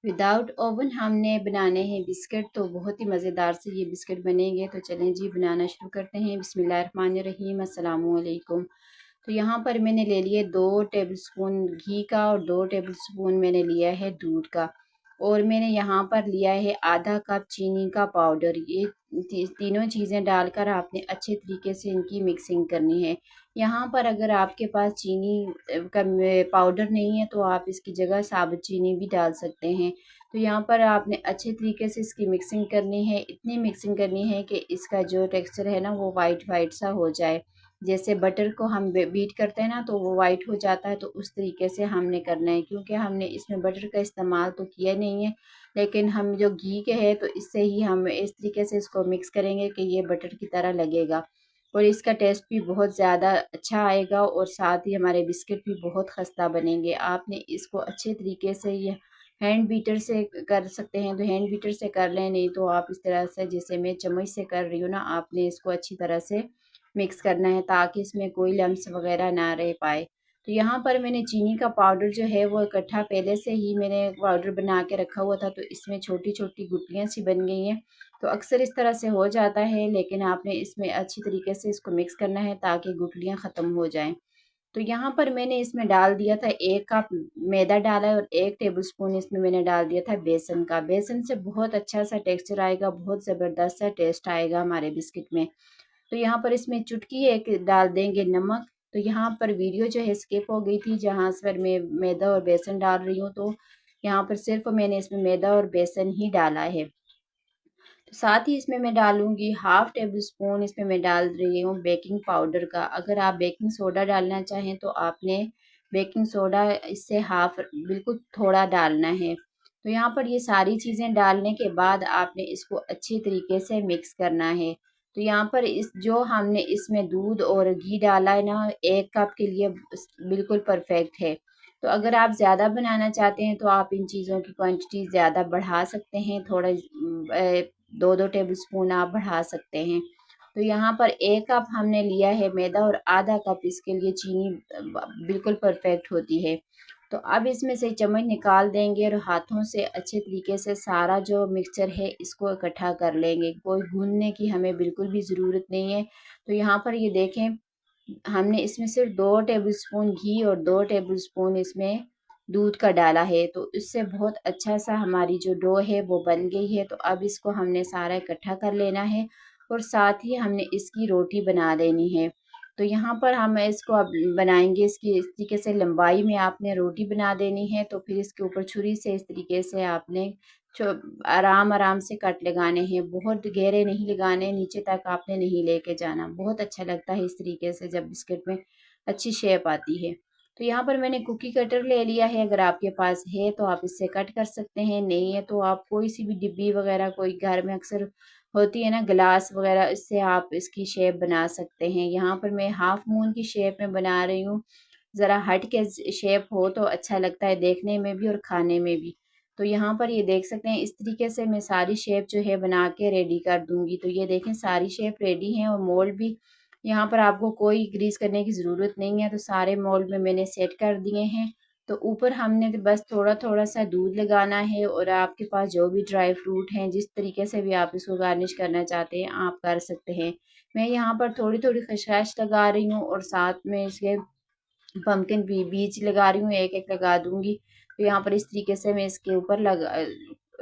Without oven हमने बनाने हैं बिस्किट, तो बहुत ही मज़ेदार से ये बिस्किट बनेंगे। तो चलें जी बनाना शुरू करते हैं। बिस्मिल्लाहिर्रहमानिर्रहीम, अस्सलामु अलैकुम। तो यहाँ पर मैंने ले लिए 2 टेबलस्पून घी का और 2 टेबलस्पून मैंने लिया है दूध का, और मैंने यहाँ पर लिया है आधा कप चीनी का पाउडर। ये तीनों चीज़ें डालकर आपने अच्छे तरीके से इनकी मिक्सिंग करनी है। यहाँ पर अगर आपके पास चीनी का पाउडर नहीं है तो आप इसकी जगह साबुत चीनी भी डाल सकते हैं। तो यहाँ पर आपने अच्छे तरीके से इसकी मिक्सिंग करनी है, इतनी मिक्सिंग करनी है कि इसका जो टेक्सचर है ना वो वाइट वाइट सा हो जाए। जैसे बटर को हम बीट करते हैं ना तो वो वाइट हो जाता है, तो उस तरीके से हमने करना है। क्योंकि हमने इसमें बटर का इस्तेमाल तो किया नहीं है, लेकिन हम जो घी के है तो इससे ही हम इस तरीके से इसको मिक्स करेंगे कि ये बटर की तरह लगेगा, और इसका टेस्ट भी बहुत ज़्यादा अच्छा आएगा, और साथ ही हमारे बिस्किट भी बहुत खस्ता बनेंगे। आपने इसको अच्छे तरीके से ये हैंड बीटर से कर सकते हैं तो हैंड बीटर से कर लें, नहीं तो आप इस तरह से जैसे मैं चम्मच से कर रही हूँ ना, आपने इसको अच्छी तरह से मिक्स करना है ताकि इसमें कोई लम्स वगैरह ना रह पाए। तो यहाँ पर मैंने चीनी का पाउडर जो है वो इकट्ठा पहले से ही मैंने पाउडर बना के रखा हुआ था, तो इसमें छोटी छोटी गुटलियाँ सी बन गई हैं। तो अक्सर इस तरह से हो जाता है, लेकिन आपने इसमें अच्छी तरीके से इसको मिक्स करना है ताकि गुटलियाँ ख़त्म हो जाएं। तो यहाँ पर मैंने इसमें डाल दिया था 1 कप मैदा डाला है, और 1 टेबलस्पून इसमें मैंने डाल दिया था बेसन का। बेसन से बहुत अच्छा सा टेक्सचर आएगा, बहुत ज़बरदस्त सा टेस्ट आएगा हमारे बिस्किट में। तो यहाँ पर इसमें चुटकी एक डाल देंगे नमक। तो यहाँ पर वीडियो जो है स्किप हो गई थी, जहाँ पर मैं मैदा और बेसन डाल रही हूँ, तो यहाँ पर सिर्फ मैंने इसमें मैदा और बेसन ही डाला है। तो साथ ही इसमें मैं डालूंगी हाफ टेबल स्पून, इसमें मैं डाल रही हूँ बेकिंग पाउडर का। अगर आप बेकिंग सोडा डालना चाहें तो आपने बेकिंग सोडा इससे हाफ बिल्कुल थोड़ा डालना है। तो यहाँ पर ये सारी चीज़ें डालने के बाद आपने इसको अच्छी तरीके से मिक्स करना है। तो यहाँ पर इस जो हमने इसमें दूध और घी डाला है ना 1 कप के लिए, बिल्कुल परफेक्ट है। तो अगर आप ज़्यादा बनाना चाहते हैं तो आप इन चीज़ों की क्वांटिटी ज़्यादा बढ़ा सकते हैं, थोड़ा 2-2 टेबल स्पून आप बढ़ा सकते हैं। तो यहाँ पर 1 कप हमने लिया है मैदा, और आधा कप इसके लिए चीनी बिल्कुल परफेक्ट होती है। तो अब इसमें से चम्मच निकाल देंगे और हाथों से अच्छे तरीके से सारा जो मिक्सचर है इसको इकट्ठा कर लेंगे। कोई गूंदने की हमें बिल्कुल भी ज़रूरत नहीं है। तो यहाँ पर ये देखें, हमने इसमें सिर्फ 2 टेबलस्पून घी और 2 टेबलस्पून इसमें दूध का डाला है, तो इससे बहुत अच्छा सा हमारी जो डो है वो बन गई है। तो अब इसको हमने सारा इकट्ठा कर लेना है, और साथ ही हमने इसकी रोटी बना लेनी है। तो यहाँ पर हम इसको अब बनाएंगे, इसकी इस तरीके से लंबाई में आपने रोटी बना देनी है। तो फिर इसके ऊपर छुरी से इस तरीके से आपने आराम आराम से कट लगाने हैं, बहुत गहरे नहीं लगाने, नीचे तक आपने नहीं लेके जाना। बहुत अच्छा लगता है इस तरीके से जब बिस्किट में अच्छी शेप आती है। तो यहाँ पर मैंने कुकी कटर ले लिया है, अगर आपके पास है तो आप इससे कट कर सकते हैं, नहीं है तो आप कोई सी भी डिब्बी वगैरह कोई घर में अक्सर होती है ना गिलास वगैरह, इससे आप इसकी शेप बना सकते हैं। यहाँ पर मैं हाफ मून की शेप में बना रही हूँ, ज़रा हट के शेप हो तो अच्छा लगता है देखने में भी और खाने में भी। तो यहाँ पर ये देख सकते हैं, इस तरीके से मैं सारी शेप जो है बना के रेडी कर दूंगी। तो ये देखें सारी शेप रेडी हैं, और मोल्ड भी यहाँ पर आपको कोई ग्रीस करने की ज़रूरत नहीं है। तो सारे मोल्ड में मैंने सेट कर दिए हैं। तो ऊपर हमने तो बस थोड़ा थोड़ा सा दूध लगाना है, और आपके पास जो भी ड्राई फ्रूट हैं जिस तरीके से भी आप इसको गार्निश करना चाहते हैं आप कर सकते हैं। मैं यहाँ पर थोड़ी थोड़ी खसखस लगा रही हूँ, और साथ में इसके पम्पकिन भी बीज लगा रही हूँ, एक एक लगा दूंगी। तो यहाँ पर इस तरीके से मैं इसके ऊपर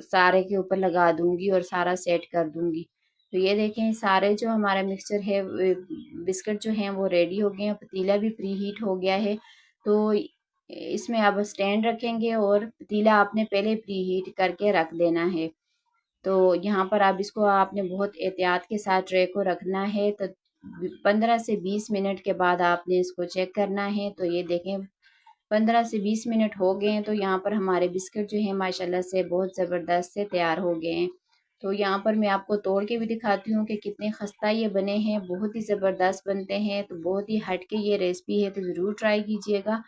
सारे के ऊपर लगा दूंगी और सारा सेट कर दूंगी। तो ये देखें सारे जो हमारा मिक्सचर है बिस्किट जो हैं वो रेडी हो गए हैं, पतीला भी प्री हीट हो गया है। तो इसमें अब स्टैंड रखेंगे, और पतीला आपने पहले प्री हीट करके रख देना है। तो यहाँ पर अब इसको आपने बहुत एहतियात के साथ ट्रे को रखना है। तो 15 से 20 मिनट के बाद आपने इसको चेक करना है। तो ये देखें 15 से 20 मिनट हो गए हैं, तो यहाँ पर हमारे बिस्किट जो है माशाल्लाह से बहुत ज़बरदस्त से तैयार हो गए हैं। तो यहाँ पर मैं आपको तोड़ के भी दिखाती हूँ कि कितने खस्ता ये बने हैं, बहुत ही ज़बरदस्त बनते हैं। तो बहुत ही हट के ये रेसिपी है, तो ज़रूर ट्राई कीजिएगा।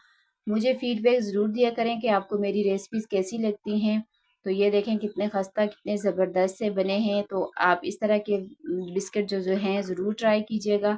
मुझे फीडबैक ज़रूर दिया करें कि आपको मेरी रेसिपीज़ कैसी लगती हैं। तो ये देखें कितने खस्ता कितने ज़बरदस्त से बने हैं। तो आप इस तरह के बिस्किट जो जो हैं ज़रूर ट्राई कीजिएगा,